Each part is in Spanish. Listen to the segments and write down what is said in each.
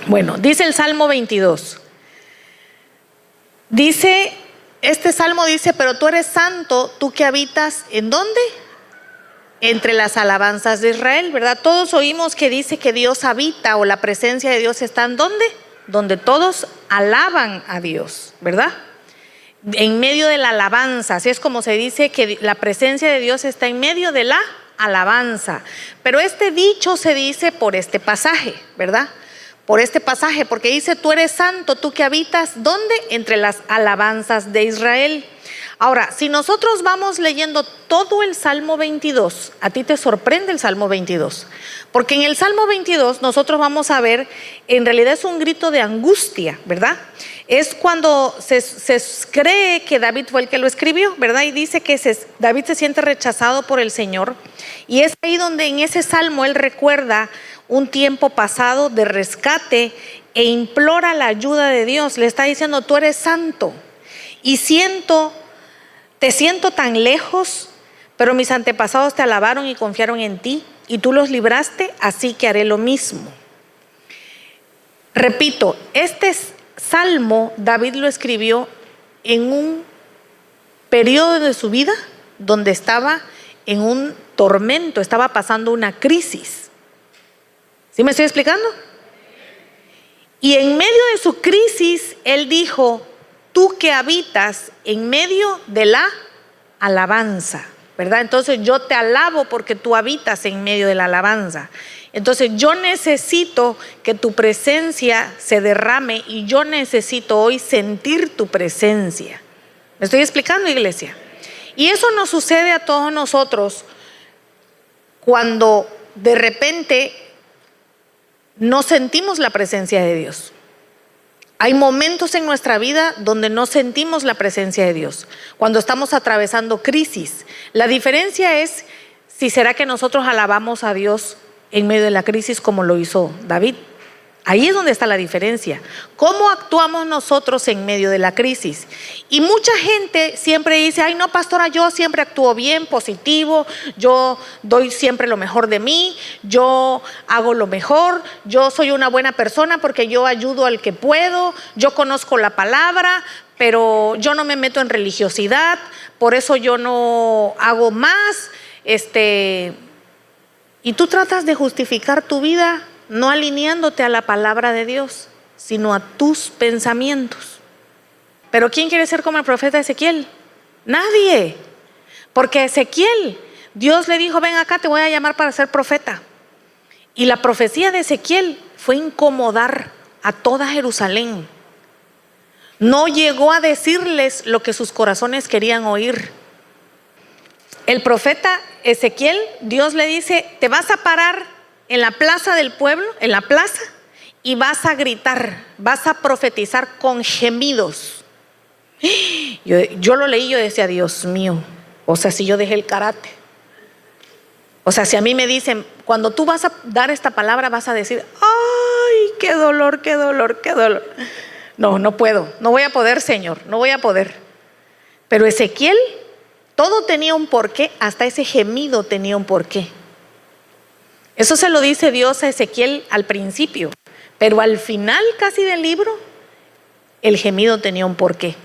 Bueno, dice el Salmo 22. Dice, este salmo dice: pero tú eres santo, tú que habitas, ¿en dónde? Entre las alabanzas de Israel, ¿verdad? Todos oímos que dice que Dios habita, o la presencia de Dios está ¿en dónde? Donde todos alaban a Dios, ¿verdad? En medio de la alabanza, así es como se dice que la presencia de Dios está en medio de la alabanza. Pero este dicho se dice por este pasaje, ¿verdad? Por este pasaje, porque dice: tú eres santo, tú que habitas, ¿dónde? Entre las alabanzas de Israel. Ahora, si nosotros vamos leyendo todo el Salmo 22, a ti te sorprende el Salmo 22, porque en el Salmo 22 nosotros vamos a ver, en realidad es un grito de angustia, ¿verdad? Es cuando se cree que David fue el que lo escribió, ¿verdad? Y dice que David se siente rechazado por el Señor, y es ahí donde en ese Salmo él recuerda un tiempo pasado de rescate e implora la ayuda de Dios. Le está diciendo: tú eres santo y te siento tan lejos, pero mis antepasados te alabaron y confiaron en ti, y tú los libraste, así que haré lo mismo. Repito, este salmo David lo escribió en un periodo de su vida donde estaba en un tormento, estaba pasando una crisis. ¿Sí me estoy explicando? Y en medio de su crisis, él dijo: tú que habitas en medio de la alabanza, ¿verdad? Entonces yo te alabo porque tú habitas en medio de la alabanza. Entonces yo necesito que tu presencia se derrame, y yo necesito hoy sentir tu presencia. ¿Me estoy explicando, iglesia? Y eso nos sucede a todos nosotros cuando de repente no sentimos la presencia de Dios. Hay momentos en nuestra vida donde no sentimos la presencia de Dios, cuando estamos atravesando crisis. La diferencia es si será que nosotros alabamos a Dios en medio de la crisis como lo hizo David. Ahí es donde está la diferencia. ¿Cómo actuamos nosotros en medio de la crisis? Y mucha gente siempre dice: ay, no, pastora, yo siempre actúo bien, positivo, yo doy siempre lo mejor de mí, yo hago lo mejor, yo soy una buena persona porque yo ayudo al que puedo, yo conozco la palabra, pero yo no me meto en religiosidad, por eso yo no hago más. Y tú tratas de justificar tu vida no alineándote a la palabra de Dios, sino a tus pensamientos. Pero ¿quién quiere ser como el profeta Ezequiel? Nadie. Porque Ezequiel, Dios le dijo: ven acá, te voy a llamar para ser profeta. Y la profecía de Ezequiel fue incomodar a toda Jerusalén. No llegó a decirles lo que sus corazones querían oír. El profeta Ezequiel, Dios le dice: te vas a parar en la plaza del pueblo, en la plaza, y vas a gritar, vas a profetizar con gemidos. Yo lo leí y yo decía: Dios mío, o sea, si yo dejé el karate, o sea, si a mí me dicen: cuando tú vas a dar esta palabra vas a decir: ay, qué dolor, qué dolor, qué dolor. No puedo, no voy a poder, Señor, no voy a poder. Pero Ezequiel, todo tenía un porqué, hasta ese gemido tenía un porqué. Eso se lo dice Dios a Ezequiel al principio, pero al final casi del libro, el gemido tenía un porqué.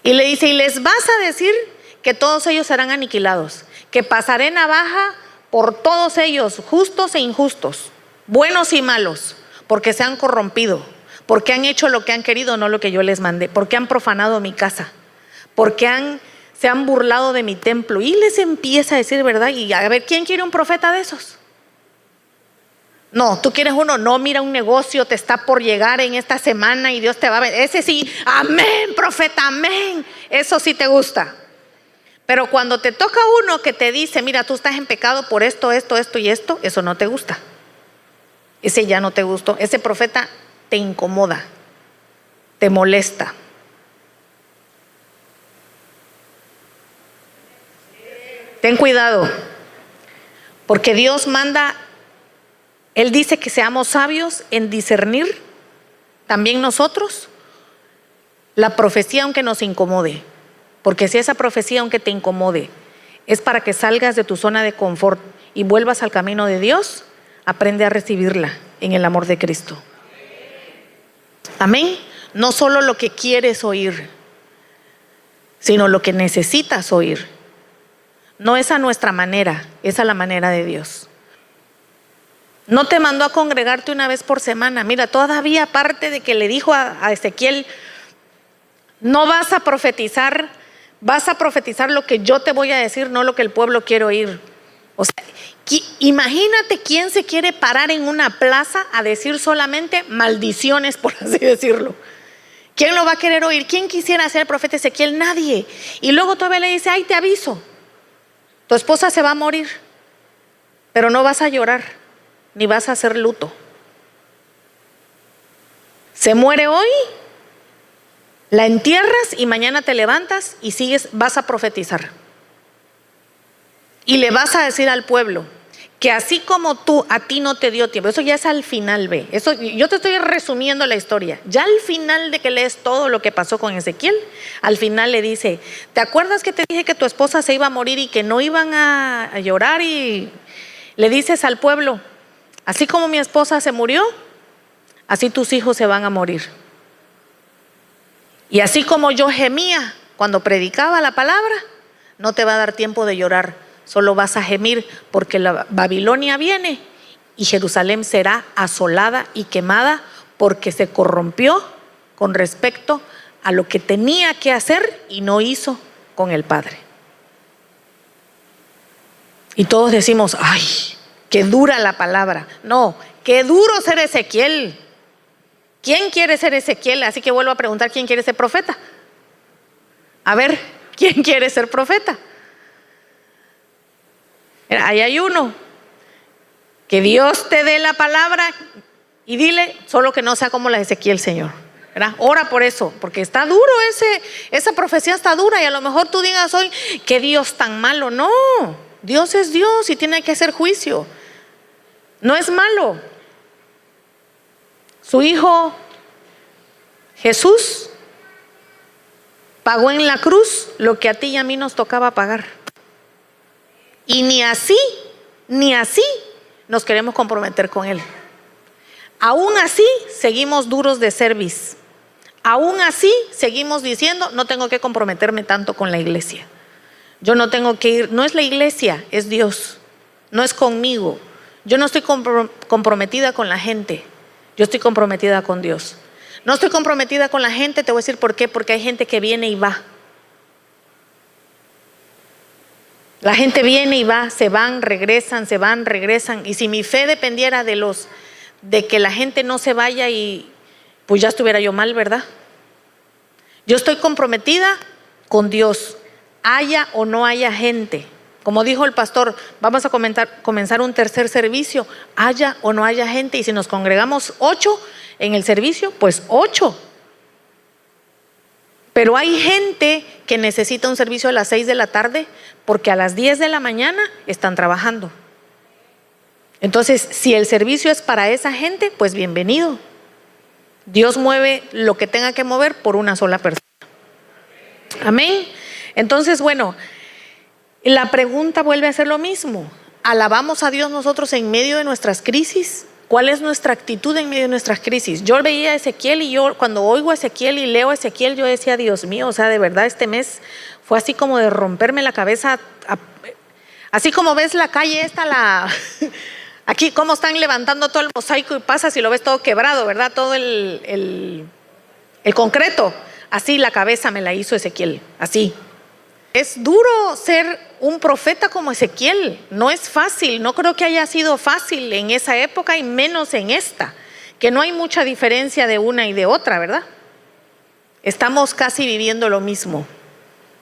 Y le dice: y les vas a decir que todos ellos serán aniquilados, que pasaré navaja por todos ellos, justos e injustos, buenos y malos, porque se han corrompido, porque han hecho lo que han querido, no lo que yo les mandé, porque han profanado mi casa, porque se han burlado de mi templo. Y les empieza a decir, ¿verdad? Y a ver, ¿quién quiere un profeta de esos? No, tú quieres uno, no, mira, un negocio te está por llegar en esta semana y Dios te va a ver. Ese sí, amén, profeta, amén. Eso sí te gusta. Pero cuando te toca uno que te dice: mira, tú estás en pecado por esto, esto, esto y esto, eso no te gusta. Ese ya no te gustó. Ese profeta te incomoda, te molesta. Ten cuidado, porque Dios manda. Él dice que seamos sabios en discernir también nosotros la profecía, aunque nos incomode. Porque si esa profecía, aunque te incomode, es para que salgas de tu zona de confort y vuelvas al camino de Dios, aprende a recibirla en el amor de Cristo. Amén. No solo lo que quieres oír, sino lo que necesitas oír. No es a nuestra manera, es a la manera de Dios. No te mandó a congregarte una vez por semana. Mira, todavía aparte de que le dijo a Ezequiel, no vas a profetizar, vas a profetizar lo que yo te voy a decir, no lo que el pueblo quiere oír. O sea, imagínate quién se quiere parar en una plaza a decir solamente maldiciones, por así decirlo. ¿Quién lo va a querer oír? ¿Quién quisiera ser el profeta Ezequiel? Nadie. Y luego todavía le dice, ay, te aviso, tu esposa se va a morir, pero no vas a llorar, ni vas a hacer luto. Se muere hoy, la entierras y mañana te levantas y sigues, vas a profetizar. Y le vas a decir al pueblo que así como tú, a ti no te dio tiempo. Eso ya es al final, ve. Eso, yo te estoy resumiendo la historia. Ya al final de que lees todo lo que pasó con Ezequiel, al final le dice, ¿te acuerdas que te dije que tu esposa se iba a morir y que no iban a llorar? Y le dices al pueblo, así como mi esposa se murió, así tus hijos se van a morir. Y así como yo gemía cuando predicaba la palabra, no te va a dar tiempo de llorar. Solo vas a gemir porque la Babilonia viene y Jerusalén será asolada y quemada porque se corrompió con respecto a lo que tenía que hacer y no hizo con el Padre. Y todos decimos, ay, qué dura la palabra. No, qué duro ser Ezequiel. ¿Quién quiere ser Ezequiel? Así que vuelvo a preguntar, ¿quién quiere ser profeta? A ver, ¿quién quiere ser profeta? Ahí hay uno. Que Dios te dé la palabra y dile, solo que no sea como la de Ezequiel, Señor. ¿Verdad? Ora por eso, porque está duro esa profecía está dura. Y a lo mejor tú digas hoy, qué Dios tan malo. No, Dios es Dios y tiene que hacer juicio. No es malo. Su hijo Jesús pagó en la cruz lo que a ti y a mí nos tocaba pagar. Y ni así nos queremos comprometer con Él. Aún así seguimos duros de cerviz. Aún así seguimos diciendo, no tengo que comprometerme tanto con la iglesia. Yo no tengo que ir, no es la iglesia, es Dios. No es conmigo. Yo no estoy comprometida con la gente. Yo estoy comprometida con Dios. No estoy comprometida con la gente, te voy a decir por qué. Porque hay gente que viene y va. La gente viene y va, se van, regresan. Y si mi fe dependiera de que la gente no se vaya, y pues ya estuviera yo mal, ¿verdad? Yo estoy comprometida con Dios, haya o no haya gente. Como dijo el pastor, vamos a comenzar un tercer servicio, haya o no haya gente. Y si nos congregamos 8 en el servicio, pues 8. Pero hay gente que necesita un servicio a las 6 de la tarde porque a las 10 de la mañana están trabajando. Entonces, si el servicio es para esa gente, pues bienvenido. Dios mueve lo que tenga que mover por una sola persona. Amén. Entonces, bueno, la pregunta vuelve a ser lo mismo. ¿Alabamos a Dios nosotros en medio de nuestras crisis? ¿Cuál es nuestra actitud en medio de nuestras crisis? Yo veía a Ezequiel y yo cuando oigo a Ezequiel y leo a Ezequiel, yo decía, Dios mío, o sea, de verdad este mes fue así como de romperme la cabeza. Así como ves la calle esta, aquí cómo están levantando todo el mosaico y pasas y lo ves todo quebrado, ¿verdad? Todo el concreto. Así la cabeza me la hizo Ezequiel, así. Es duro ser un profeta como Ezequiel, no es fácil, no creo que haya sido fácil en esa época y menos en esta, que no hay mucha diferencia de una y de otra, ¿verdad? Estamos casi viviendo lo mismo,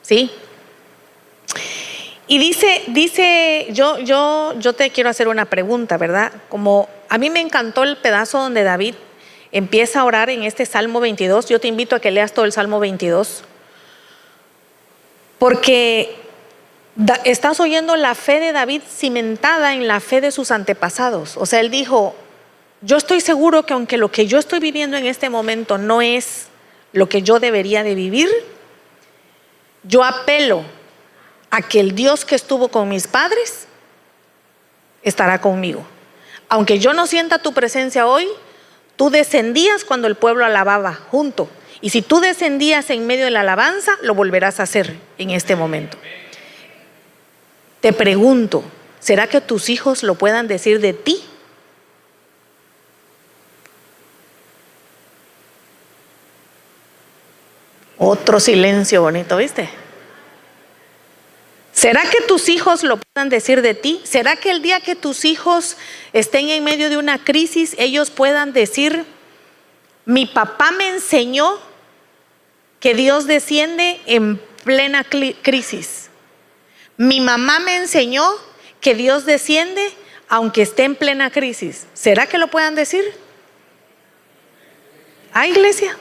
¿sí? Y dice, yo te quiero hacer una pregunta, ¿verdad? Como a mí me encantó el pedazo donde David empieza a orar en este Salmo 22, yo te invito a que leas todo el Salmo 22. Porque estás oyendo la fe de David cimentada en la fe de sus antepasados. O sea, él dijo, yo estoy seguro que aunque lo que yo estoy viviendo en este momento no es lo que yo debería de vivir, yo apelo a que el Dios que estuvo con mis padres estará conmigo. Aunque yo no sienta tu presencia hoy, Tú descendías cuando el pueblo alababa junto. Y si tú descendías en medio de la alabanza, lo volverás a hacer en este momento. Te pregunto, ¿será que tus hijos lo puedan decir de ti? Otro silencio bonito, ¿viste? ¿Será que tus hijos lo puedan decir de ti? ¿Será que el día que tus hijos estén en medio de una crisis, ellos puedan decir, mi papá me enseñó que Dios desciende en plena crisis? Mi mamá me enseñó que Dios desciende aunque esté en plena crisis. ¿Será que lo puedan decir? ¿Ah, iglesia?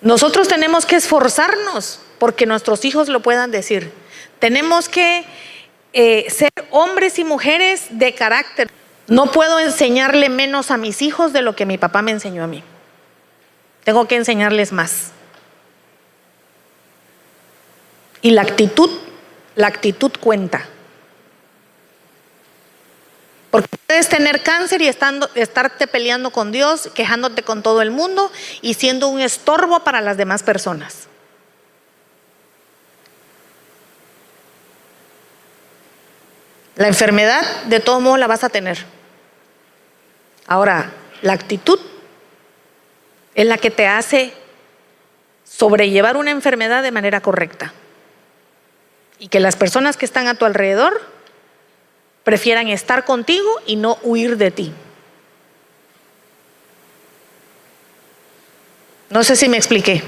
Nosotros tenemos que esforzarnos porque nuestros hijos lo puedan decir. Tenemos que ser hombres y mujeres de carácter. No puedo enseñarle menos a mis hijos de lo que mi papá me enseñó a mí. Tengo que enseñarles más. Y la actitud cuenta. Porque puedes tener cáncer y estarte peleando con Dios, quejándote con todo el mundo y siendo un estorbo para las demás personas. La enfermedad de todo modo la vas a tener. Ahora, la actitud es la que te hace sobrellevar una enfermedad de manera correcta. Y que las personas que están a tu alrededor prefieran estar contigo y no huir de ti. No sé si me expliqué.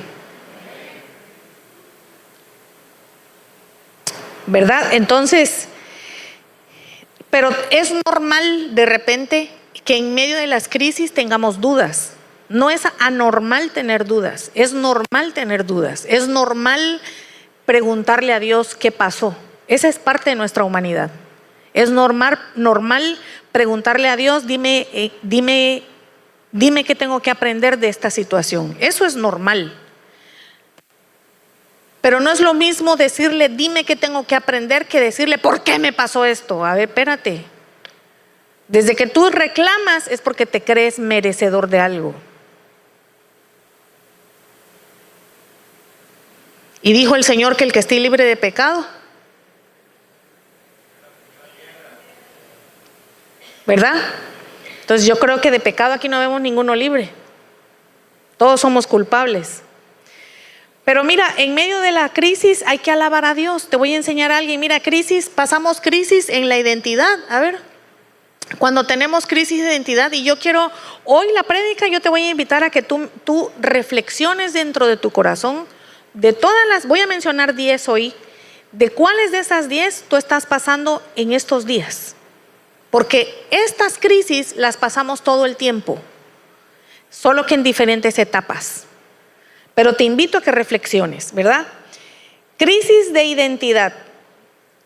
¿Verdad? Entonces, pero es normal de repente que en medio de las crisis tengamos dudas. No es anormal tener dudas, es normal tener dudas, es normal preguntarle a Dios qué pasó. Esa es parte de nuestra humanidad. Es normal preguntarle a Dios, dime qué tengo que aprender de esta situación. Eso es normal. Pero no es lo mismo decirle, dime qué tengo que aprender, que decirle, ¿por qué me pasó esto? A ver, espérate. Desde que tú reclamas es porque te crees merecedor de algo. Y dijo el Señor que el que esté libre de pecado, ¿verdad? Entonces yo creo que de pecado aquí no vemos ninguno libre. Todos somos culpables. Pero mira, en medio de la crisis hay que alabar a Dios. Te voy a enseñar a alguien. Mira, pasamos crisis en la identidad. A ver, cuando tenemos crisis de identidad, y yo quiero, hoy la prédica, yo te voy a invitar a que tú reflexiones dentro de tu corazón. Voy a mencionar 10 hoy, de cuáles de esas 10 tú estás pasando en estos días. Porque estas crisis las pasamos todo el tiempo, solo que en diferentes etapas. Pero te invito a que reflexiones, ¿verdad? Crisis de identidad.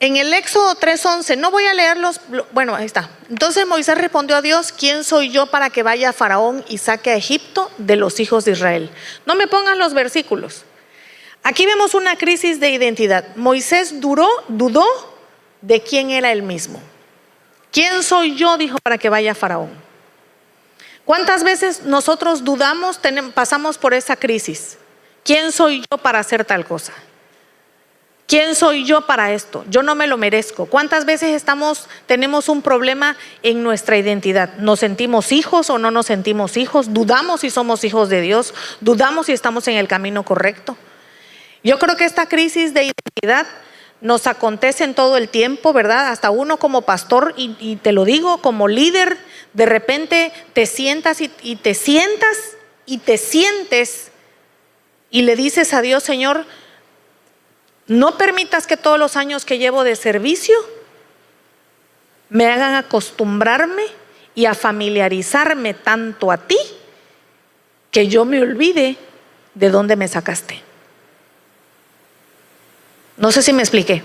En el Éxodo 3:11, no voy a leerlos, bueno, ahí está. Entonces Moisés respondió a Dios, ¿quién soy yo para que vaya a Faraón y saque a Egipto de los hijos de Israel? No me pongan los versículos. Aquí vemos una crisis de identidad. Moisés dudó de quién era él mismo. ¿Quién soy yo? Dijo, para que vaya a Faraón. ¿Cuántas veces nosotros dudamos, pasamos por esa crisis? ¿Quién soy yo para hacer tal cosa? ¿Quién soy yo para esto? Yo no me lo merezco. ¿Cuántas veces tenemos un problema en nuestra identidad? ¿Nos sentimos hijos o no nos sentimos hijos? ¿Dudamos si somos hijos de Dios? ¿Dudamos si estamos en el camino correcto? Yo creo que esta crisis de identidad nos acontece en todo el tiempo, ¿verdad? Hasta uno como pastor, y te lo digo, como líder, de repente te sientas y te sientes y le dices a Dios, Señor, no permitas que todos los años que llevo de servicio me hagan acostumbrarme y a familiarizarme tanto a ti que yo me olvide de dónde me sacaste. No sé si me expliqué.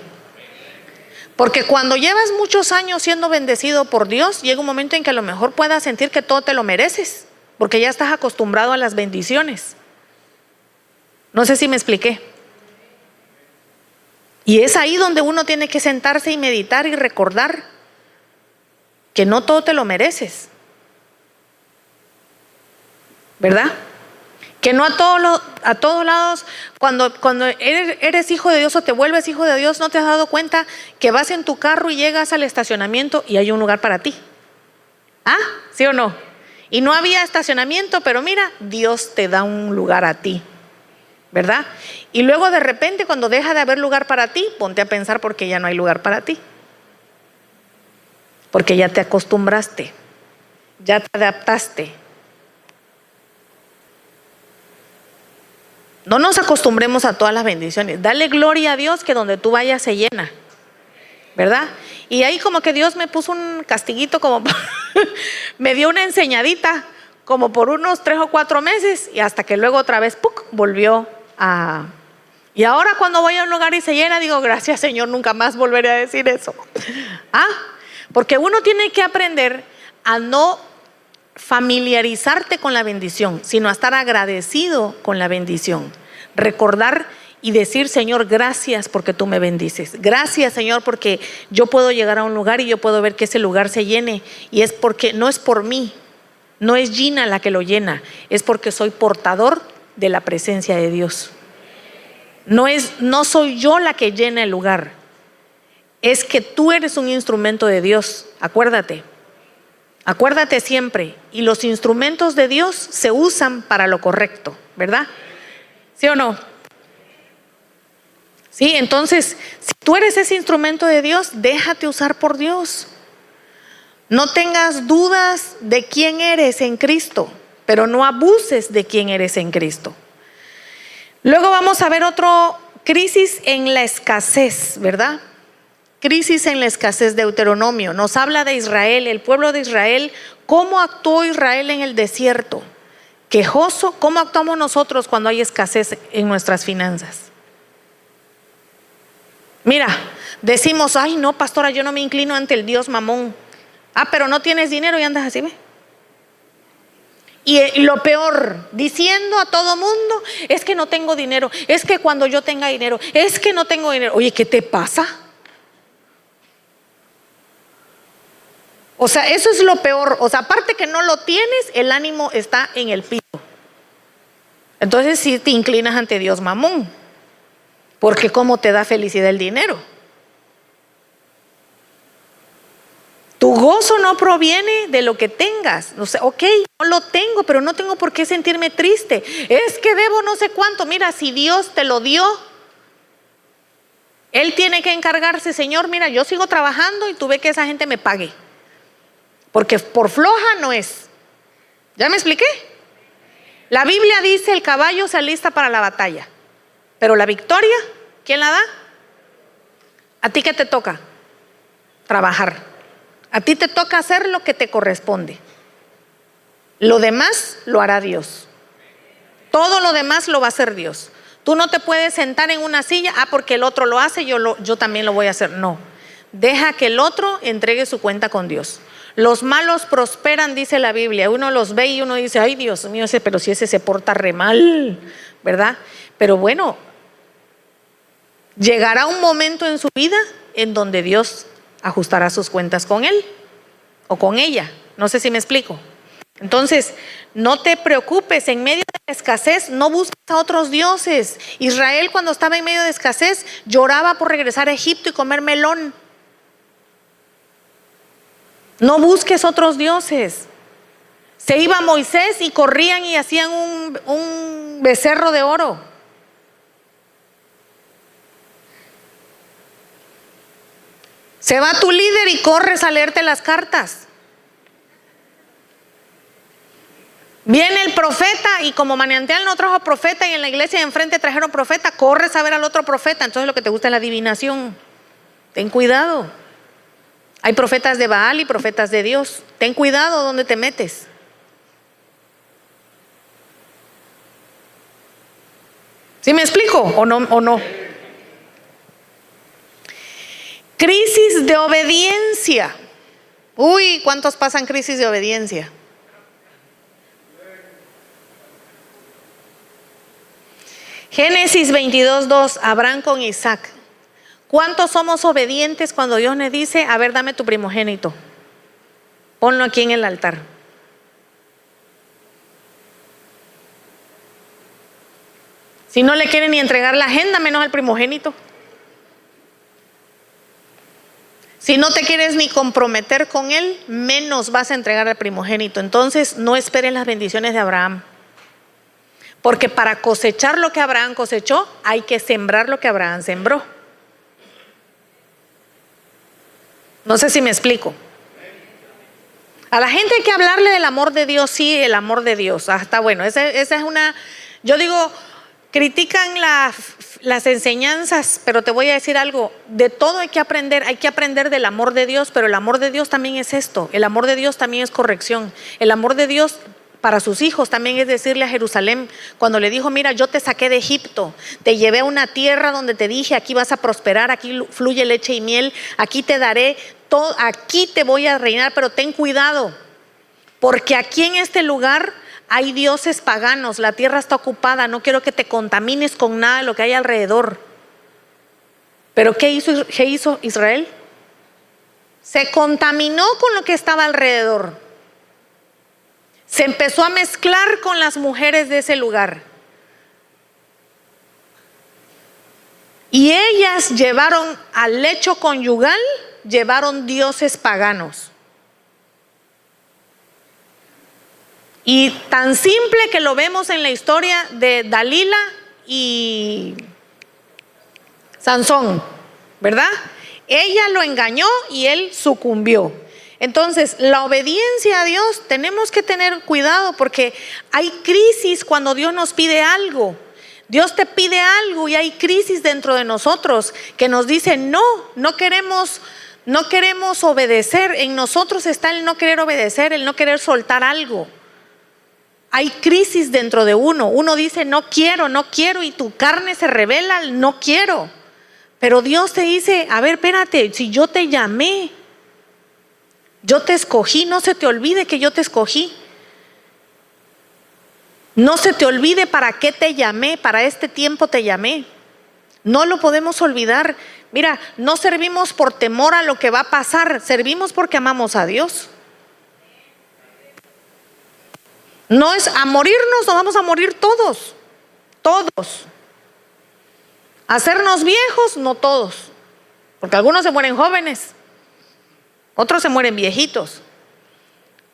Porque cuando llevas muchos años siendo bendecido por Dios, llega un momento en que a lo mejor puedas sentir que todo te lo mereces, porque ya estás acostumbrado a las bendiciones. No sé si me expliqué. Y es ahí donde uno tiene que sentarse y meditar y recordar que no todo te lo mereces, ¿verdad? Que no a todos lados, cuando eres hijo de Dios o te vuelves hijo de Dios, no te has dado cuenta que vas en tu carro y llegas al estacionamiento y hay un lugar para ti. ¿Ah? ¿Sí o no? Y no había estacionamiento, pero mira, Dios te da un lugar a ti, ¿verdad? Y luego de repente, cuando deja de haber lugar para ti, ponte a pensar por qué ya no hay lugar para ti. Porque ya te acostumbraste, ya te adaptaste. No nos acostumbremos a todas las bendiciones. Dale gloria a Dios que donde tú vayas se llena, ¿verdad? Y ahí como que Dios me puso un castiguito, como me dio una enseñadita, como por unos 3 o 4 meses, y hasta que luego otra vez ¡puc!, volvió a... Y ahora cuando voy a un lugar y se llena, digo, gracias Señor, nunca más volveré a decir eso. Porque uno tiene que aprender a no familiarizarte con la bendición, sino a estar agradecido con la bendición. Recordar y decir, Señor, gracias porque tú me bendices. Gracias, Señor, porque yo puedo llegar a un lugar y yo puedo ver que ese lugar se llene. Y es porque no es por mí, no es Gina la que lo llena, es porque soy portador de la presencia de Dios. No soy yo la que llena el lugar, es que tú eres un instrumento de Dios. Acuérdate siempre. Y los instrumentos de Dios se usan para lo correcto, ¿verdad? ¿Sí o no? Sí, entonces, si tú eres ese instrumento de Dios, déjate usar por Dios. No tengas dudas de quién eres en Cristo, pero no abuses de quién eres en Cristo. Luego vamos a ver otro, crisis en la escasez, ¿verdad? Crisis en la escasez. Deuteronomio nos habla de Israel, el pueblo de Israel, cómo actuó Israel en el desierto, quejoso. ¿Cómo actuamos nosotros cuando hay escasez en nuestras finanzas? Mira, decimos, ay no, pastora, yo no me inclino ante el Dios Mamón. Pero no tienes dinero y andas así, ¿ve? Y lo peor, diciendo a todo mundo, es que no tengo dinero, es que cuando yo tenga dinero, es que no tengo dinero. Oye, ¿qué te pasa? O sea, eso es lo peor. O sea, aparte que no lo tienes, el ánimo está en el piso. Entonces sí te inclinas ante Dios Mamón, porque ¿cómo te da felicidad el dinero? Tu gozo no proviene de lo que tengas. O sea, ok, no lo tengo, pero no tengo por qué sentirme triste. Es que debo no sé cuánto. Mira, si Dios te lo dio, Él tiene que encargarse. Señor, mira, yo sigo trabajando y tú ves que esa gente me pague. Porque por floja no es. ¿Ya me expliqué? La Biblia dice, el caballo se alista para la batalla, pero la victoria, ¿quién la da? ¿A ti qué te toca? Trabajar. A ti te toca hacer lo que te corresponde. Lo demás lo hará Dios. Todo lo demás lo va a hacer Dios. Tú no te puedes sentar en una silla, porque el otro lo hace, yo también lo voy a hacer. No, deja que el otro entregue su cuenta con Dios. Los malos prosperan, dice la Biblia. Uno los ve y uno dice, ay Dios mío, pero si ese se porta re mal, ¿verdad? Pero bueno, llegará un momento en su vida en donde Dios ajustará sus cuentas con él o con ella. No sé si me explico. Entonces, no te preocupes, en medio de la escasez no busques a otros dioses. Israel, cuando estaba en medio de escasez, lloraba por regresar a Egipto y comer melón. No busques otros dioses. Se iba Moisés y corrían y hacían un becerro de oro. Se va tu líder y corres a leerte las cartas. Viene el profeta y como Manantial no trajo profeta y en la iglesia de enfrente trajeron profeta, corres a ver al otro profeta. Entonces lo que te gusta es la adivinación. Ten cuidado. Hay profetas de Baal y profetas de Dios. Ten cuidado donde te metes. ¿Sí me explico o no? Crisis de obediencia. Uy, ¿cuántos pasan crisis de obediencia? Génesis 22:2, Abraham con Isaac. ¿Cuántos somos obedientes cuando Dios nos dice, a ver, dame tu primogénito? Ponlo aquí en el altar. Si no le quieren ni entregar la agenda, menos al primogénito. Si no te quieres ni comprometer con él, menos vas a entregar al primogénito. Entonces no esperes las bendiciones de Abraham. Porque para cosechar lo que Abraham cosechó, hay que sembrar lo que Abraham sembró. No sé si me explico. A la gente hay que hablarle del amor de Dios, sí, el amor de Dios. Está bueno, esa es una, yo digo, critican las enseñanzas, pero te voy a decir algo, de todo hay que aprender del amor de Dios, pero el amor de Dios también es esto, el amor de Dios también es corrección, el amor de Dios para sus hijos también es decirle a Jerusalén, cuando le dijo, mira, yo te saqué de Egipto, te llevé a una tierra donde te dije, aquí vas a prosperar, aquí fluye leche y miel, aquí te daré todo, aquí te voy a reinar, pero ten cuidado, porque aquí en este lugar hay dioses paganos, la tierra está ocupada, no quiero que te contamines con nada de lo que hay alrededor. Pero ¿qué hizo Israel? Se contaminó con lo que estaba alrededor. Se empezó a mezclar con las mujeres de ese lugar. Y ellas llevaron al lecho conyugal, llevaron dioses paganos. Y tan simple que lo vemos en la historia de Dalila y Sansón, ¿verdad? Ella lo engañó y él sucumbió. Entonces, la obediencia a Dios, tenemos que tener cuidado porque hay crisis cuando Dios nos pide algo. Dios te pide algo y hay crisis dentro de nosotros que nos dice no queremos obedecer. En nosotros está el no querer obedecer, el no querer soltar algo. Hay crisis dentro de uno. Uno dice no quiero y tu carne se revela, no quiero. Pero Dios te dice, a ver, espérate, si yo te llamé, yo te escogí, no se te olvide que yo te escogí. No se te olvide para qué te llamé, para este tiempo te llamé. No lo podemos olvidar. Mira, no servimos por temor a lo que va a pasar, servimos porque amamos a Dios. No es a morirnos, nos vamos a morir todos. Hacernos viejos, no todos. Porque algunos se mueren jóvenes, otros se mueren viejitos.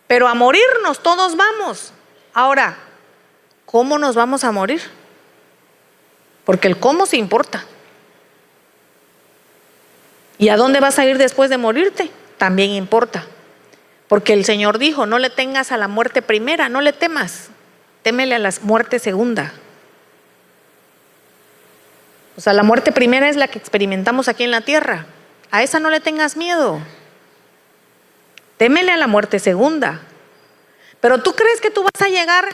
Pero a morirnos todos vamos. Ahora, ¿cómo nos vamos a morir? Porque el cómo se importa. ¿Y a dónde vas a ir después de morirte? También importa. Porque el Señor dijo, no le tengas a la muerte primera, no le temas, témele a la muerte segunda. O sea, la muerte primera es la que experimentamos aquí en la tierra. A esa no le tengas miedo. Témele a la muerte segunda. Pero tú crees que tú vas a llegar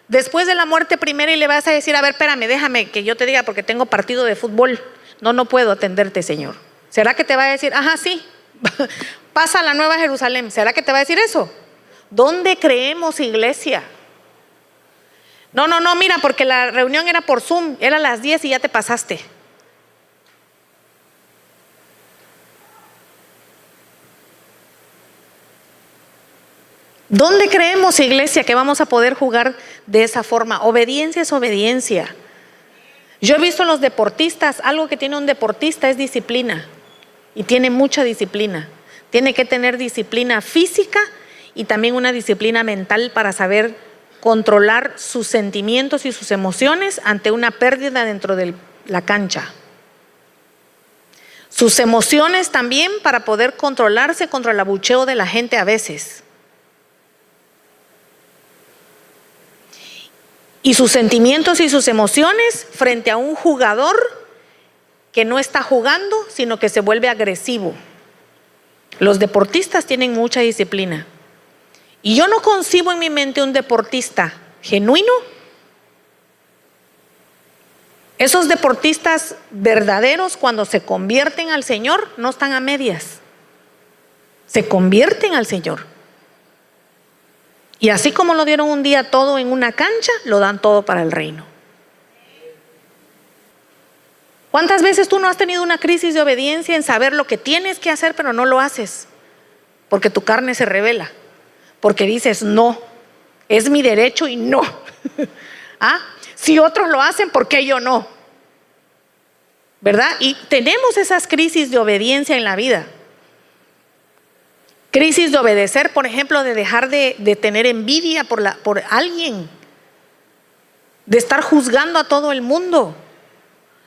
después de la muerte primera y le vas a decir, a ver, espérame, déjame que yo te diga porque tengo partido de fútbol. No puedo atenderte, Señor. ¿Será que te va a decir, ajá, sí, pasa a la Nueva Jerusalén? ¿Será que te va a decir eso? ¿Dónde creemos, iglesia? No, mira, porque la reunión era por Zoom, era a las 10 y ya te pasaste. ¿Dónde creemos, iglesia, que vamos a poder jugar de esa forma? Obediencia es obediencia. Yo he visto a los deportistas, algo que tiene un deportista es disciplina. Y tiene mucha disciplina. Tiene que tener disciplina física y también una disciplina mental para saber controlar sus sentimientos y sus emociones ante una pérdida dentro de la cancha. Sus emociones también para poder controlarse contra el abucheo de la gente a veces. Y sus sentimientos y sus emociones frente a un jugador que no está jugando, sino que se vuelve agresivo. Los deportistas tienen mucha disciplina. Y yo no concibo en mi mente un deportista genuino. Esos deportistas verdaderos, cuando se convierten al Señor, no están a medias. Se convierten al Señor. Y así como lo dieron un día todo en una cancha, lo dan todo para el reino. ¿Cuántas veces tú no has tenido una crisis de obediencia en saber lo que tienes que hacer, pero no lo haces? Porque tu carne se rebela. porque dices no, es mi derecho y no. ¿Ah? Si otros lo hacen, ¿por qué yo no? ¿Verdad? Y tenemos esas crisis de obediencia en la vida. Crisis de obedecer, por ejemplo, de dejar de tener envidia por alguien, de estar juzgando a todo el mundo.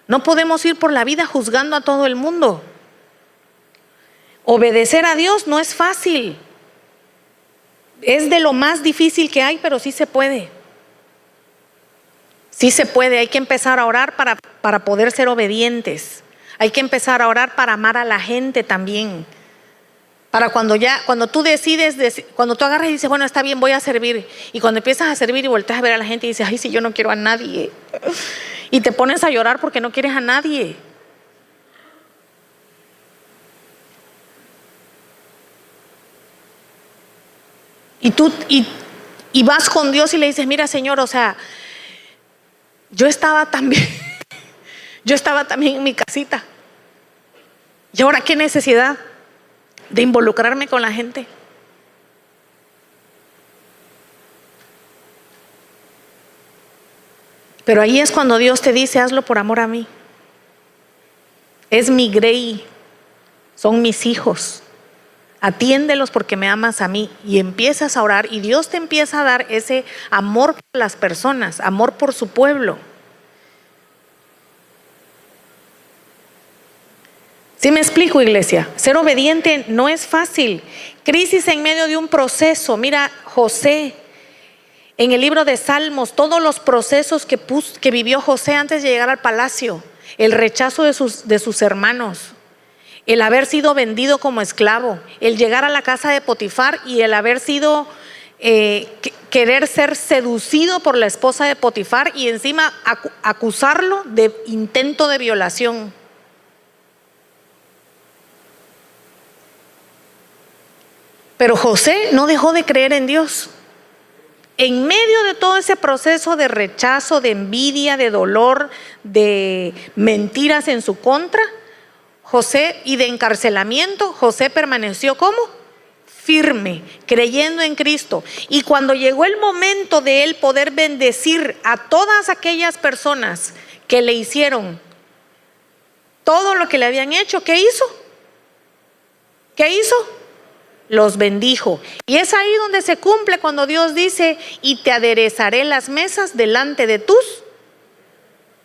No podemos ir por la vida juzgando a todo el mundo. Obedecer a Dios no es fácil. Es de lo más difícil que hay, pero sí se puede. Sí se puede. Hay que empezar a orar para poder ser obedientes. Hay que empezar a orar para amar a la gente también. Para cuando tú decides, cuando tú agarras y dices, bueno, está bien, voy a servir. Y cuando empiezas a servir y volteas a ver a la gente y dices, ay, si yo no quiero a nadie. Y te pones a llorar porque no quieres a nadie. Y vas con Dios y le dices, mira, Señor, o sea, yo estaba también en mi casita. ¿Y ahora qué necesidad de involucrarme con la gente? Pero ahí es cuando Dios te dice, hazlo por amor a mí. Es mi grey, son mis hijos. Atiéndelos porque me amas a mí. Y empiezas a orar y Dios te empieza a dar ese amor por las personas, amor por su pueblo. ¿Sí me explico, iglesia? Ser obediente no es fácil. Crisis en medio de un proceso. Mira, José, en el libro de Salmos, todos los procesos que vivió José antes de llegar al palacio. El rechazo de sus hermanos. El haber sido vendido como esclavo. El llegar a la casa de Potifar y el haber sido, querer ser seducido por la esposa de Potifar y encima acusarlo de intento de violación. Pero José no dejó de creer en Dios. En medio de todo ese proceso de rechazo, de envidia, de dolor, de mentiras en su contra, José, y de encarcelamiento, José permaneció ¿cómo? Firme, creyendo en Cristo. Y cuando llegó el momento de él poder bendecir a todas aquellas personas que le hicieron todo lo que le habían hecho, ¿qué hizo? ¿Qué hizo? Los bendijo. Y es ahí donde se cumple cuando Dios dice, y te aderezaré las mesas delante de tus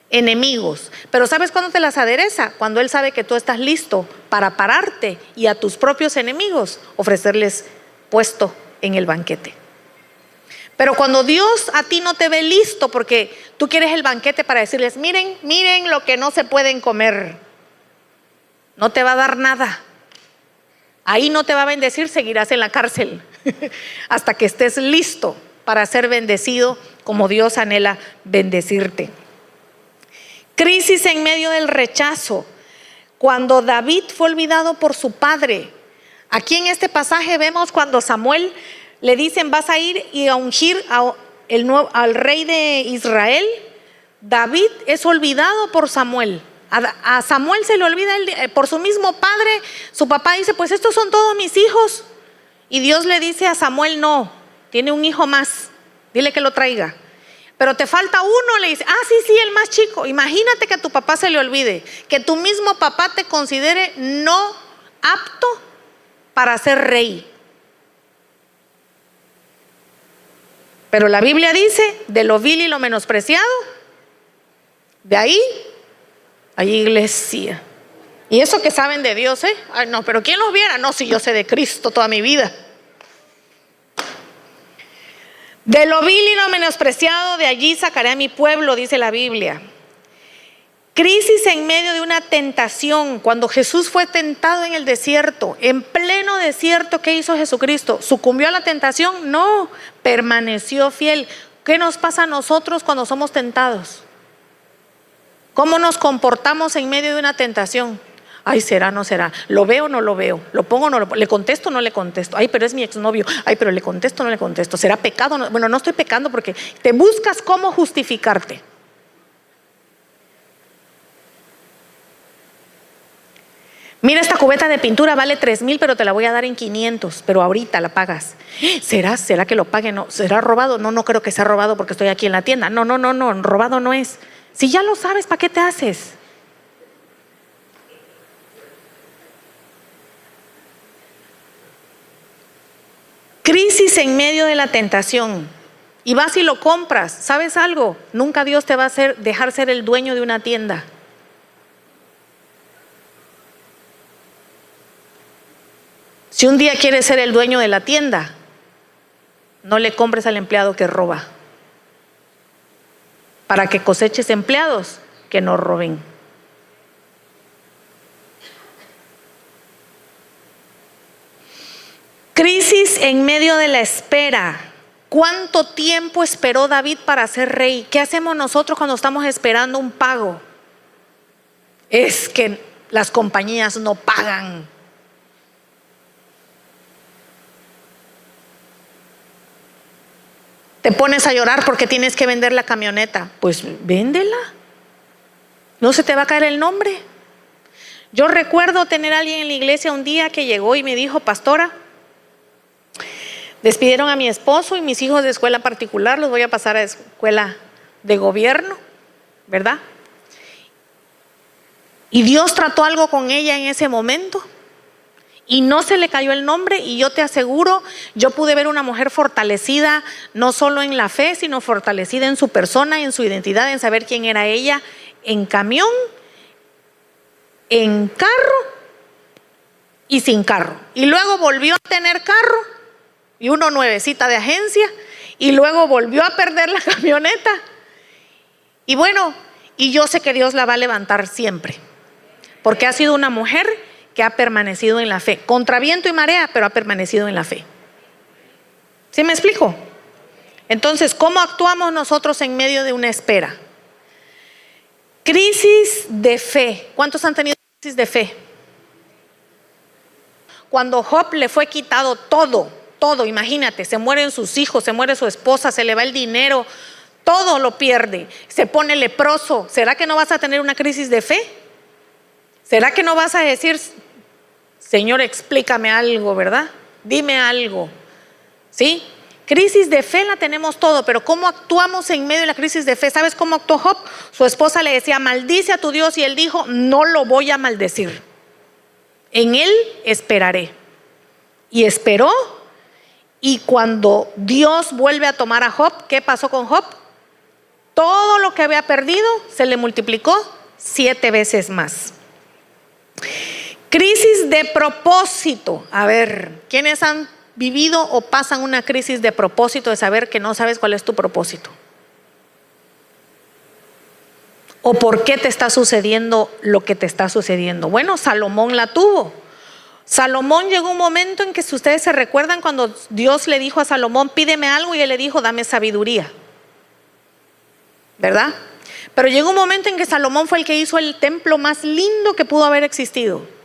enemigos. Pero ¿sabes cuándo te las adereza? Cuando Él sabe que tú estás listo para pararte y a tus propios enemigos ofrecerles puesto en el banquete. Pero cuando Dios a ti no te ve listo porque tú quieres el banquete para decirles, miren, miren lo que no se pueden comer, no te va a dar nada. Ahí no te va a bendecir, seguirás en la cárcel hasta que estés listo para ser bendecido como Dios anhela bendecirte. Crisis en medio del rechazo. Cuando David fue olvidado por su padre. Aquí en este pasaje vemos cuando Samuel le dicen, vas a ir y a ungir al rey de Israel. David es olvidado por Samuel. A Samuel se le olvida por su mismo padre. Su papá dice, pues estos son todos mis hijos. Y Dios le dice a Samuel, no, tiene un hijo más, dile que lo traiga. Pero te falta uno, le dice, sí, el más chico. Imagínate que a tu papá se le olvide, que tu mismo papá te considere no apto para ser rey. Pero la Biblia dice, de lo vil y lo menospreciado, de ahí hay iglesia. Y eso que saben de Dios, Ay, no, pero ¿quién los viera? No, si yo sé de Cristo toda mi vida. De lo vil y lo menospreciado, de allí sacaré a mi pueblo, dice la Biblia. Crisis en medio de una tentación. Cuando Jesús fue tentado en el desierto, en pleno desierto, ¿qué hizo Jesucristo? ¿Sucumbió a la tentación? No, permaneció fiel. ¿Qué nos pasa a nosotros cuando somos tentados? ¿Cómo nos comportamos en medio de una tentación? Ay, será, no será. ¿Lo veo o no lo veo? ¿Lo pongo o no lo pongo? ¿Le contesto o no le contesto? Ay, pero es mi exnovio. Ay, pero le contesto o no le contesto. ¿Será pecado o no? Bueno, no estoy pecando porque te buscas cómo justificarte. Mira, esta cubeta de pintura vale 3,000, pero te la voy a dar en 500, pero ahorita la pagas. ¿Será que lo pague? No, ¿será robado? No creo que sea robado porque estoy aquí en la tienda. No, robado no es. Si ya lo sabes, ¿para qué te haces? Crisis en medio de la tentación. Y vas y lo compras. ¿Sabes algo? Nunca Dios te va a dejar ser el dueño de una tienda. Si un día quieres ser el dueño de la tienda, no le compres al empleado que roba, para que coseches empleados que no roben. Crisis en medio de la espera. ¿Cuánto tiempo esperó David para ser rey? ¿Qué hacemos nosotros cuando estamos esperando un pago? Es que las compañías no pagan. Te pones a llorar porque tienes que vender la camioneta. Pues véndela. No se te va a caer el nombre. Yo recuerdo tener a alguien en la iglesia un día que llegó y me dijo: pastora, despidieron a mi esposo y mis hijos de escuela particular, los voy a pasar a escuela de gobierno, ¿verdad? Y Dios trató algo con ella en ese momento y no se le cayó el nombre, y yo te aseguro, yo pude ver una mujer fortalecida, no solo en la fe, sino fortalecida en su persona, en su identidad, en saber quién era ella, en camión, en carro y sin carro. Y luego volvió a tener carro y uno nuevecita de agencia, y luego volvió a perder la camioneta. Y bueno, y yo sé que Dios la va a levantar siempre, porque ha sido una mujer que ha permanecido en la fe, contra viento y marea, pero ha permanecido en la fe. ¿Sí me explico? Entonces, ¿cómo actuamos nosotros en medio de una espera? Crisis de fe. ¿Cuántos han tenido crisis de fe? Cuando Job le fue quitado todo, imagínate, se mueren sus hijos, se muere su esposa, se le va el dinero, todo lo pierde, se pone leproso. ¿Será que no vas a tener una crisis de fe? ¿Será que no vas a decir: Señor, explícame algo, ¿verdad? Dime algo. ¿Sí? Crisis de fe la tenemos todo, pero ¿cómo actuamos en medio de la crisis de fe? ¿Sabes cómo actuó Job? Su esposa le decía: maldice a tu Dios, y él dijo: no lo voy a maldecir, en él esperaré. Y esperó, y cuando Dios vuelve a tomar a Job, ¿qué pasó con Job? Todo lo que había perdido se le multiplicó 7 veces más. Crisis de propósito. A ver, ¿quiénes han vivido o pasan una crisis de propósito, de saber que no sabes cuál es tu propósito? ¿O por qué te está sucediendo lo que te está sucediendo? Bueno, Salomón la tuvo. Salomón llegó un momento en que, si ustedes se recuerdan, cuando Dios le dijo a Salomón: pídeme algo, y él le dijo: dame sabiduría, ¿verdad? Pero llegó un momento en que Salomón fue el que hizo el templo más lindo que pudo haber existido.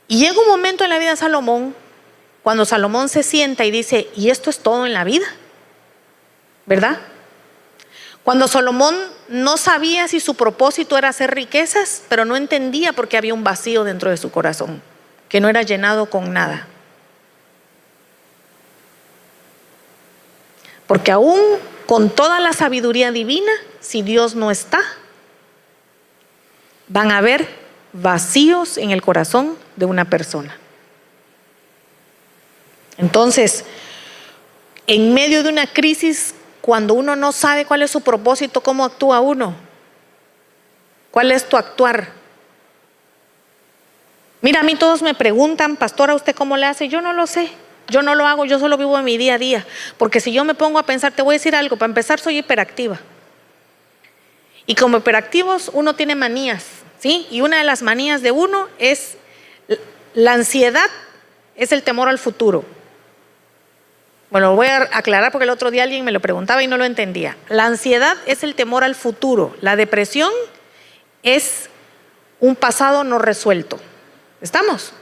Y llega un momento en la vida de Salomón, cuando Salomón se sienta y dice: ¿y esto es todo en la vida? ¿Verdad? Cuando Salomón no sabía si su propósito era hacer riquezas, pero no entendía por qué había un vacío dentro de su corazón, que no era llenado con nada. Porque aún con toda la sabiduría divina, si Dios no está, van a haber vacíos en el corazón de una persona. Entonces, en medio de una crisis, cuando uno no sabe cuál es su propósito, ¿cómo actúa uno? ¿Cuál es tu actuar? Mira, a mí todos me preguntan: pastora, ¿usted cómo le hace? Yo no lo sé, yo no lo hago, yo solo vivo en mi día a día. Porque si yo me pongo a pensar, te voy a decir algo: para empezar, soy hiperactiva. Y como hiperactivos, uno tiene manías, ¿sí? Y una de las manías de uno es la ansiedad, es el temor al futuro. Bueno, lo voy a aclarar porque el otro día alguien me lo preguntaba y no lo entendía. La ansiedad es el temor al futuro. La depresión es un pasado no resuelto. ¿Estamos?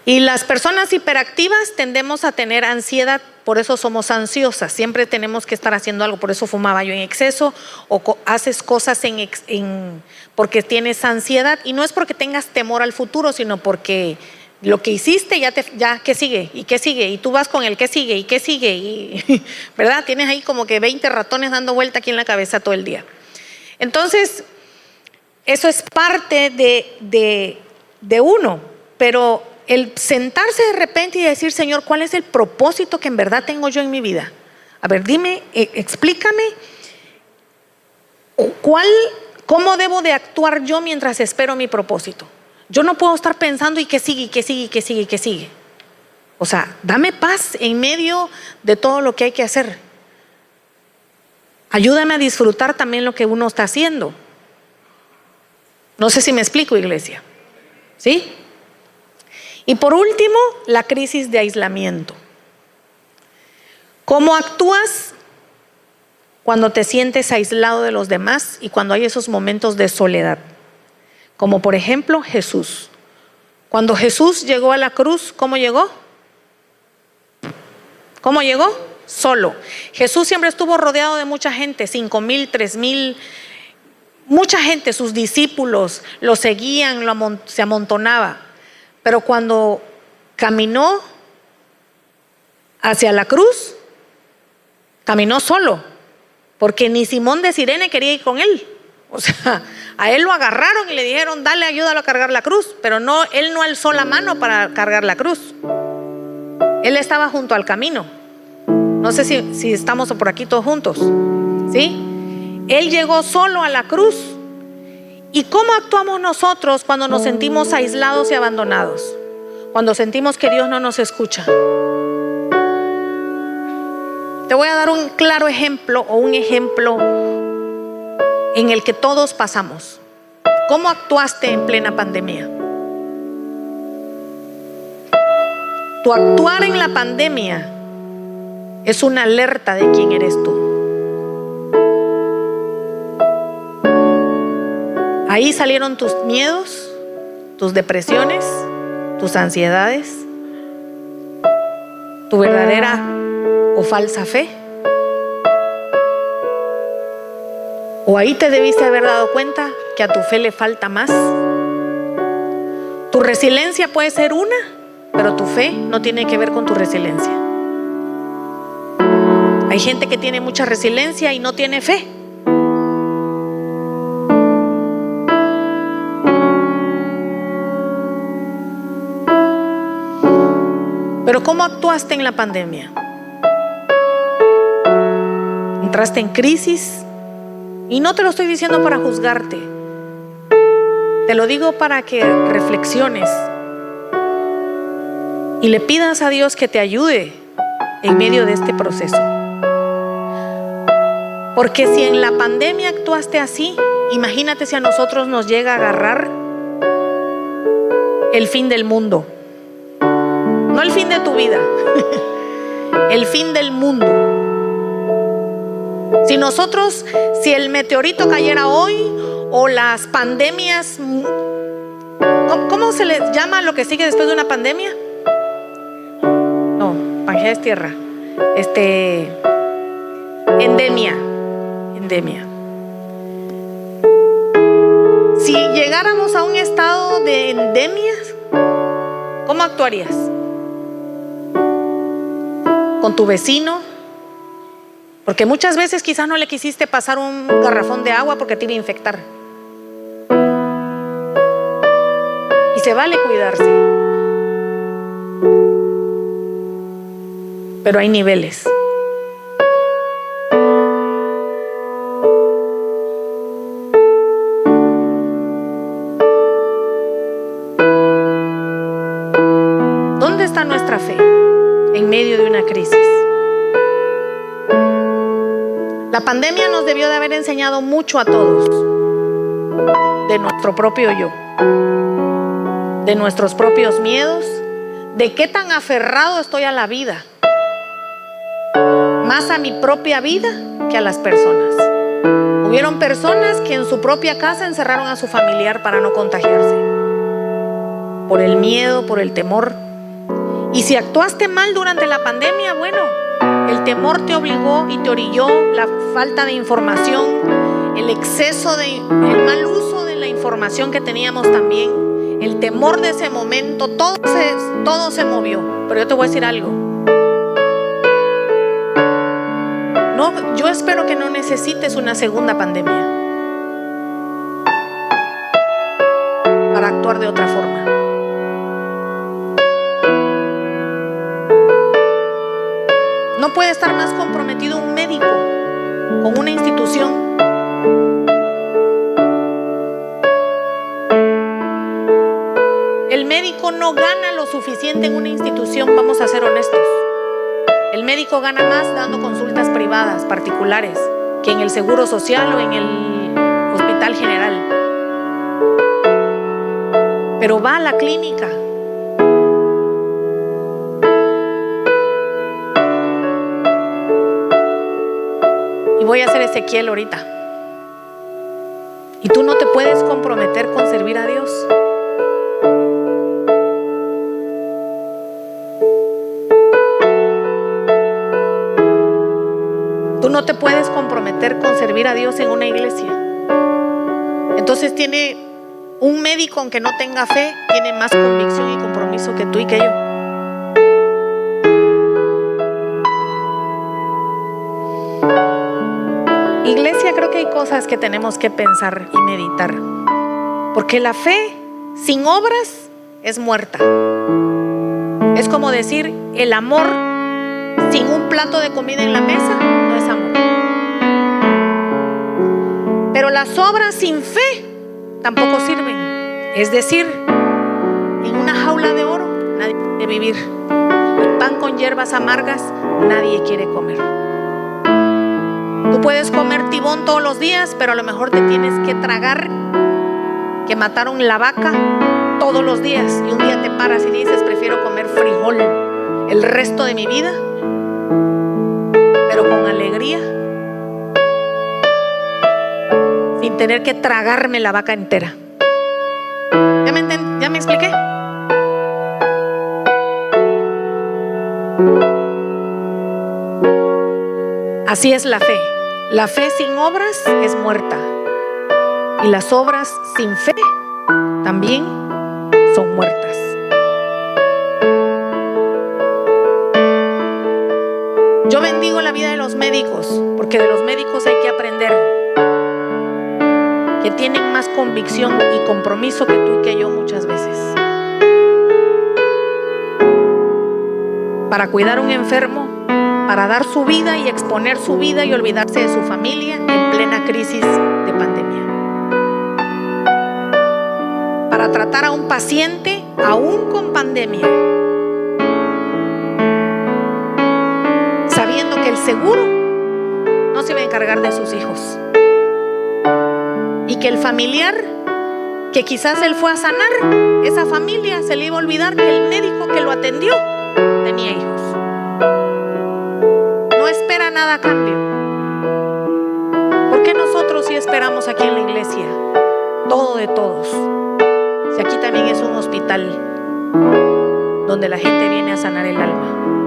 Y las personas hiperactivas tendemos a tener ansiedad, por eso somos ansiosas, siempre tenemos que estar haciendo algo, por eso fumaba yo en exceso o haces cosas porque tienes ansiedad, y no es porque tengas temor al futuro, sino porque lo que hiciste ya ¿qué sigue? ¿Y qué sigue? Y tú vas con el ¿qué sigue? ¿Y qué sigue? Y, ¿verdad? Tienes ahí como que 20 ratones dando vuelta aquí en la cabeza todo el día. Entonces, eso es parte de uno, pero el sentarse de repente y decir: Señor, ¿cuál es el propósito que en verdad tengo yo en mi vida? A ver, dime, explícame cómo debo de actuar yo mientras espero mi propósito. Yo no puedo estar pensando ¿y qué sigue? ¿Y qué sigue? ¿Y qué sigue? ¿Y qué sigue? O sea, dame paz en medio de todo lo que hay que hacer. Ayúdame a disfrutar también lo que uno está haciendo. No sé si me explico, iglesia. ¿Sí? Y por último, la crisis de aislamiento. ¿Cómo actúas cuando te sientes aislado de los demás y cuando hay esos momentos de soledad? Como por ejemplo Jesús. Cuando Jesús llegó a la cruz, ¿cómo llegó? ¿Cómo llegó? Solo. Jesús siempre estuvo rodeado de mucha gente, 5,000, 3,000, mucha gente, sus discípulos lo seguían, se amontonaba. Pero cuando caminó hacia la cruz, caminó solo, porque ni Simón de Cirene quería ir con él. O sea, a él lo agarraron y le dijeron: dale, ayúdalo a cargar la cruz. Pero no, él no alzó la mano para cargar la cruz. Él estaba junto al camino. No sé si estamos por aquí todos juntos. ¿Sí? Él llegó solo a la cruz. ¿Y cómo actuamos nosotros cuando nos sentimos aislados y abandonados? Cuando sentimos que Dios no nos escucha. Te voy a dar un claro ejemplo, o un ejemplo en el que todos pasamos. ¿Cómo actuaste en plena pandemia? Tu actuar en la pandemia es una alerta de quién eres tú. Ahí salieron tus miedos, tus depresiones, tus ansiedades, tu verdadera o falsa fe. O ahí te debiste haber dado cuenta que a tu fe le falta más. Tu resiliencia puede ser una, pero tu fe no tiene que ver con tu resiliencia. Hay gente que tiene mucha resiliencia y no tiene fe. Pero ¿cómo actuaste en la pandemia? ¿Entraste en crisis? Y no te lo estoy diciendo para juzgarte. Te lo digo para que reflexiones y le pidas a Dios que te ayude en medio de este proceso. Porque si en la pandemia actuaste así, imagínate si a nosotros nos llega a agarrar el fin del mundo. No el fin de tu vida, el fin del mundo. Si el meteorito cayera hoy, o las pandemias, ¿cómo se les llama lo que sigue después de una pandemia? No, Pangea es tierra. Endemia. Si llegáramos a un estado de endemias, ¿cómo actuarías? ¿Con tu vecino? Porque muchas veces quizás no le quisiste pasar un garrafón de agua porque te iba a infectar. Y se vale cuidarse. Pero hay niveles. ¿Dónde está nuestra fe en medio de una crisis? La pandemia nos debió de haber enseñado mucho a todos de nuestro propio yo, de nuestros propios miedos, de qué tan aferrado estoy a la vida, más a mi propia vida que a las personas. Hubieron personas que en su propia casa encerraron a su familiar para no contagiarse, por el miedo, por el temor. Y si actuaste mal durante la pandemia, bueno, el temor te obligó y te orilló, la falta de información, el exceso el mal uso de la información que teníamos también, el temor de ese momento, todo se movió. Pero yo te voy a decir algo. No, yo espero que no necesites una segunda pandemia para actuar de otra forma. No puede estar más comprometido un médico con una institución. El médico no gana lo suficiente en una institución, vamos a ser honestos. El médico gana más dando consultas privadas, particulares, que en el seguro social o en el hospital general. Pero va a la clínica. Y voy a hacer Ezequiel ahorita. Y tú no te puedes comprometer con servir a Dios. Tú no te puedes comprometer con servir a Dios en una iglesia. Entonces tiene un médico, aunque no tenga fe, tiene más convicción y compromiso que tú y que yo. Iglesia, creo que hay cosas que tenemos que pensar y meditar. Porque la fe sin obras es muerta. Es como decir, el amor sin un plato de comida en la mesa no es amor. Pero las obras sin fe tampoco sirven. Es decir, en una jaula de oro nadie quiere vivir. Y pan con hierbas amargas nadie quiere comer. Tú puedes comer tibón todos los días, pero a lo mejor te tienes que tragar que mataron la vaca todos los días. Y un día te paras y dices, prefiero comer frijol el resto de mi vida, pero con alegría, sin tener que tragarme la vaca entera. ¿Ya me expliqué? Así es la fe. La fe sin obras es muerta. Y las obras sin fe también son muertas. Yo bendigo la vida de los médicos, porque de los médicos hay que aprender que tienen más convicción y compromiso que tú y que yo muchas veces. Para cuidar a un enfermo, para dar su vida y exponer su vida y olvidarse de su familia en plena crisis de pandemia. Para tratar a un paciente aún con pandemia, sabiendo que el seguro no se va a encargar de sus hijos y que el familiar que quizás él fue a sanar, esa familia se le iba a olvidar que el médico que lo atendió tenía hijos. No espera nada a cambio. ¿Por qué nosotros sí esperamos aquí en la iglesia todo de todos? Si aquí también es un hospital donde la gente viene a sanar el alma.